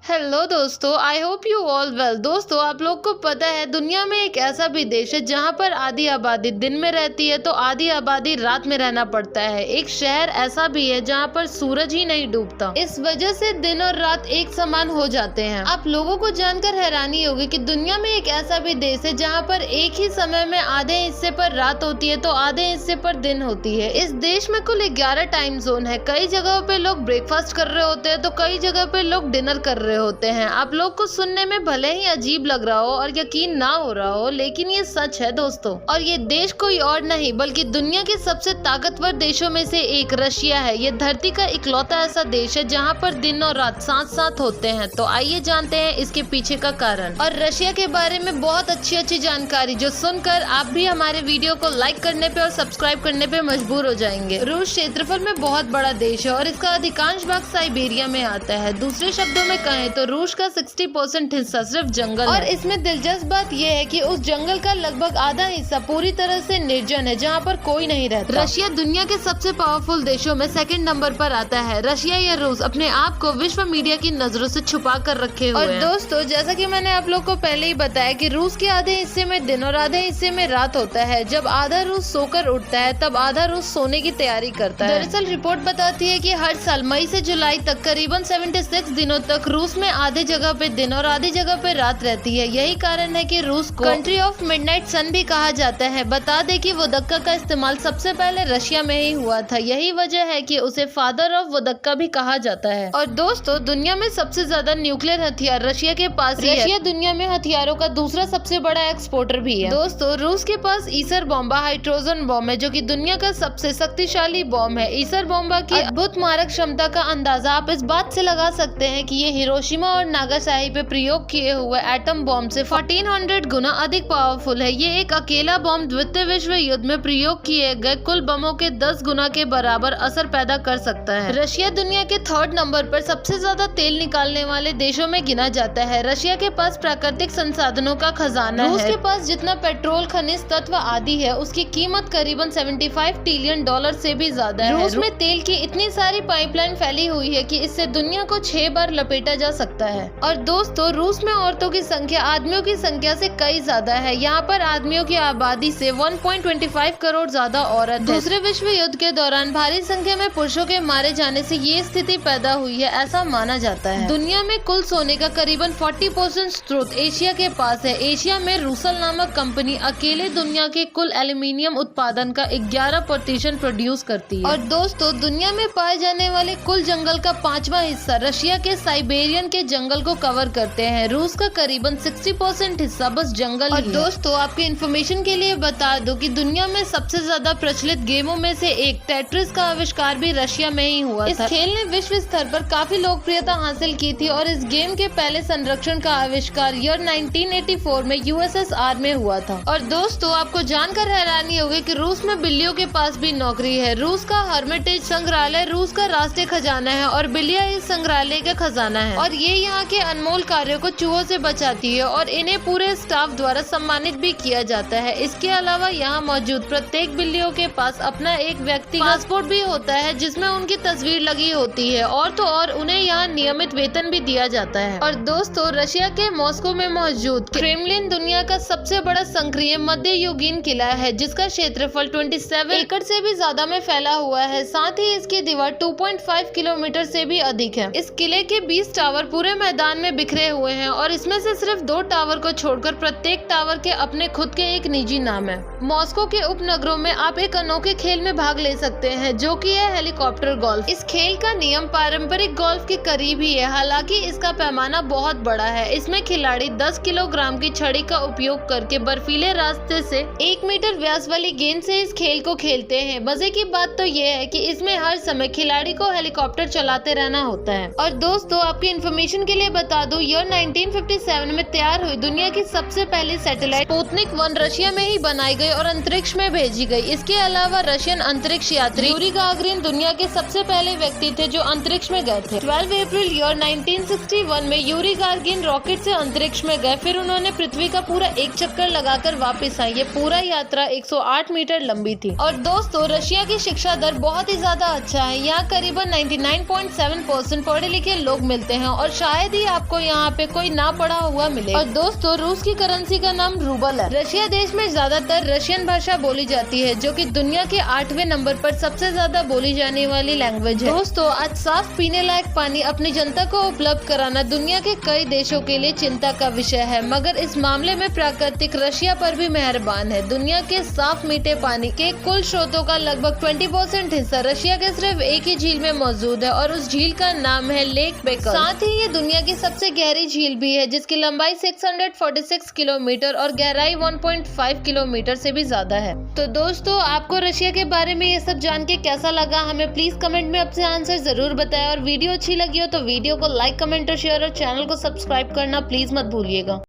Hello दोस्तों, I hope you all well. दोस्तों, आप लोग को पता है दुनिया में एक ऐसा भी देश है जहां पर आधी आबादी दिन में रहती है तो आधी आबादी रात में रहना पड़ता है। एक शहर ऐसा भी है जहां पर सूरज ही नहीं डूबता। इस वजह से दिन और रात एक समान हो जाते हैं। आप लोगों को जानकर हैरानी होगी कि दुनिया में एक ऐसा भी देश है जहाँ पर एक ही समय में आधे हिस्से पर रात होती है तो आधे हिस्से पर दिन होती है। इस देश में कुल 11 टाइम जोन है। कई जगहों पे लोग ब्रेकफास्ट कर रहे होते हैं तो कई जगह पे लोग डिनर कर रहे होते हैं। आप लोग को सुनने में भले ही अजीब लग रहा हो और यकीन ना हो रहा हो, लेकिन ये सच है दोस्तों। और ये देश कोई और नहीं बल्कि दुनिया के सबसे ताकतवर देशों में से एक रशिया है। ये धरती का इकलौता ऐसा देश है जहाँ पर दिन और रात साथ साथ होते हैं। तो आइए जानते हैं इसके पीछे का कारण और रशिया के बारे में बहुत अच्छी जानकारी जो सुनकर आप भी हमारे वीडियो को लाइक करने पे और सब्सक्राइब करने पे मजबूर हो जाएंगे। रूस क्षेत्रफल में बहुत बड़ा देश है और इसका अधिकांश भाग साइबेरिया में आता है। दूसरे शब्दों में कहें तो रूस का 60% हिस्सा सिर्फ जंगल और इसमें दिलचस्प बात यह है कि उस जंगल का लगभग आधा हिस्सा पूरी तरह से निर्जन है जहाँ पर कोई नहीं रहता। रशिया दुनिया के सबसे पावरफुल देशों में सेकंड नंबर पर आता है। रशिया या रूस अपने आप को विश्व मीडिया की नजरों से छुपा कर रखे हुए हैं। दोस्तों, जैसा कि मैंने आप लोग को पहले ही बताया कि रूस के आधे हिस्से में दिन और आधे हिस्से में रात होता है। जब आधा रूस सोकर उठता है तब आधा रूस सोने की तैयारी करता है। दरअसल रिपोर्ट बताती है कि हर साल मई से जुलाई तक करीबन 76 दिनों तक रूस में आधे जगह पे दिन और आधी जगह पे रात रहती है। यही कारण है कि रूस को कंट्री ऑफ मिडनाइट सन भी कहा जाता है। बता दें कि वोदक्का का इस्तेमाल सबसे पहले रशिया में ही हुआ था। यही वजह है कि उसे फादर ऑफ वोदक्का भी कहा जाता है। और दोस्तों, दुनिया में सबसे ज्यादा न्यूक्लियर हथियार रशिया के पास ही है। रशिया दुनिया में हथियारों का दूसरा सबसे बड़ा एक्सपोर्टर भी है। दोस्तों, रूस के पास ईसर बॉम्बा हाइड्रोजन बॉम्ब है जो कि दुनिया का सबसे शक्तिशाली बॉम्ब है। ईसर बॉम्बा की अद्भुत मारक क्षमता का अंदाजा आप इस बात से लगा सकते हैं कि ये हिरोशिमा और नागासाकी पे प्रयोग किए हुए एटम बॉम्ब से 1400 गुना अधिक पावरफुल है। ये एक अकेला बॉम्ब द्वितीय विश्व युद्ध में प्रयोग किए गए कुल बमों के 10 गुना के बराबर असर पैदा कर सकता है। रशिया दुनिया के 3rd नंबर पर सबसे ज्यादा तेल निकालने वाले देशों में गिना जाता है। रशिया के पास प्राकृतिक संसाधनों का खजाना है। रूस के पास जितना पेट्रोल, खनिज तत्व आदि है उसकी कीमत करीबन 75 ट्रिलियन डॉलर से भी ज्यादा है। रूस में तेल की इतनी सारी पाइपलाइन फैली हुई है कि इससे दुनिया को 6 बार लपेटा जा सकता है। और दोस्तों, रूस में औरतों की संख्या आदमियों की संख्या से कई ज्यादा है। यहाँ पर आदमियों की आबादी से 1.25 करोड़ ज्यादा औरत है। दूसरे विश्व युद्ध के दौरान भारी संख्या में पुरुषों के मारे जाने से ये स्थिति पैदा हुई है, ऐसा माना जाता है। दुनिया में कुल सोने का करीबन 40% स्रोत एशिया के पास है। एशिया में रूसल नामक कंपनी अकेले दुनिया के कुल एल्यूमिनियम उत्पादन का 11% प्रोड्यूस करती है। और दोस्तों, दुनिया में पाए जाने वाले कुल जंगल का 5वां हिस्सा रशिया के साइबेरियन के जंगल को कवर करते हैं। रूस का करीबन 60% हिस्सा बस जंगल ही है। दोस्तों, आपके इन्फॉर्मेशन के लिए बता दूं कि दुनिया में सबसे ज्यादा प्रचलित गेमों में से एक टेट्रिस का आविष्कार भी रशिया में ही हुआ था। इस खेल ने विश्व स्तर पर काफी लोकप्रियता हासिल की थी और इस गेम के पहले संरक्षण का आविष्कार ईयर 1984 में यूएसएसआर में हुआ था। और दोस्तों, आपको जानकर हैरानी होगी कि रूस में बिल्लियों के पास भी नौकरी है। रूस का हर्मिटेज संग्रहालय रूस का राष्ट्रीय खजाना है और बिल्लियां इस संग्रहालय का खजाना है और ये यहाँ के अनमोल कार्यों को चूहों से बचाती है और इन्हें पूरे स्टाफ द्वारा सम्मानित भी किया जाता है। इसके अलावा यहाँ मौजूद प्रत्येक बिल्लियों के पास अपना एक व्यक्ति पासपोर्ट भी होता है जिसमें उनकी तस्वीर लगी होती है और तो और उन्हें यहाँ नियमित वेतन भी दिया जाता है। और दोस्तों, रशिया के मॉस्को में मौजूद क्रेमलिन दुनिया का सबसे बड़ा संक्रिय मध्य युगीन किला है जिसका क्षेत्रफल 27 एकड़ से भी ज्यादा में फैला हुआ है। साथ ही इसकी दीवार 2.5 किलोमीटर से भी अधिक है। इस किले के 20 टावर पूरे मैदान में बिखरे हुए हैं और इसमें से सिर्फ 2 टावर को छोड़कर प्रत्येक टावर के अपने खुद के एक निजी नाम है। मॉस्को के उपनगरों में आप एक अनोखे खेल में भाग ले सकते हैं जो कि है हेलीकॉप्टर गोल्फ। इस खेल का नियम पारंपरिक गोल्फ के करीब ही है, हालांकि इसका पैमाना बहुत बड़ा है। इसमें खिलाड़ी 10 किलोग्राम की छड़ी का उपयोग करके बर्फीले रास्ते से 1 मीटर व्यास वाली गेंद से इस खेल को खेलते हैं। मजे की बात तो ये है कि इसमें हर समय खिलाड़ी को हेलीकॉप्टर चलाते रहना होता है। और दोस्तों, आपकी इन्फॉर्मेशन के लिए बता दूं, ईयर 1957 में तैयार हुई दुनिया की सबसे पहली सैटेलाइट स्पुतनिक 1 रशिया में ही बनाई गई और अंतरिक्ष में भेजी गई। इसके अलावा रशियन अंतरिक्ष यात्री यूरी गागरिन दुनिया के सबसे पहले व्यक्ति थे जो अंतरिक्ष में गए थे। 12 अप्रैल ईयर 1961 में यूरी गागरिन रॉकेट से अंतरिक्ष में गए। फिर उन्होंने पृथ्वी का पूरा एक चक्कर लगाकर वापस आए। ये पूरा यात्रा 108 मीटर लंबी थी। और दोस्तों, रशिया की शिक्षा दर बहुत ही ज्यादा अच्छा है। यहाँ करीबन 99.7% पढ़े लिखे लोग मिलते हैं और शायद ही आपको यहाँ पे कोई ना पढ़ा हुआ मिले। और दोस्तों रूस की करेंसी का नाम रूबल है। रशिया देश में ज्यादातर रशियन भाषा बोली जाती है जो कि दुनिया के 8वें नंबर पर सबसे ज्यादा बोली जाने वाली लैंग्वेज है। दोस्तों आज साफ पीने लायक पानी अपनी जनता को उपलब्ध कराना दुनिया के कई देशों के लिए चिंता का विषय है, मगर इस मामले में प्राकृतिक रशिया पर भी मेहरबान है। दुनिया के साफ मीठे पानी के कुल स्रोतों का लगभग 20% हिस्सा रशिया के सिर्फ एक ही झील में मौजूद है और उस झील का नाम है लेक बेकल। साथ ही ये दुनिया की सबसे गहरी झील भी है जिसकी लंबाई 646 किलोमीटर और गहराई 1.5 किलोमीटर से भी ज्यादा है। तो दोस्तों आपको रशिया के बारे में ये सब जान के कैसा लगा, हमें प्लीज कमेंट में अपने आंसर जरूर बताएं। और वीडियो अच्छी लगी हो तो वीडियो को लाइक, कमेंट और शेयर और चैनल को सब्सक्राइब करना प्लीज मत भूलिएगा।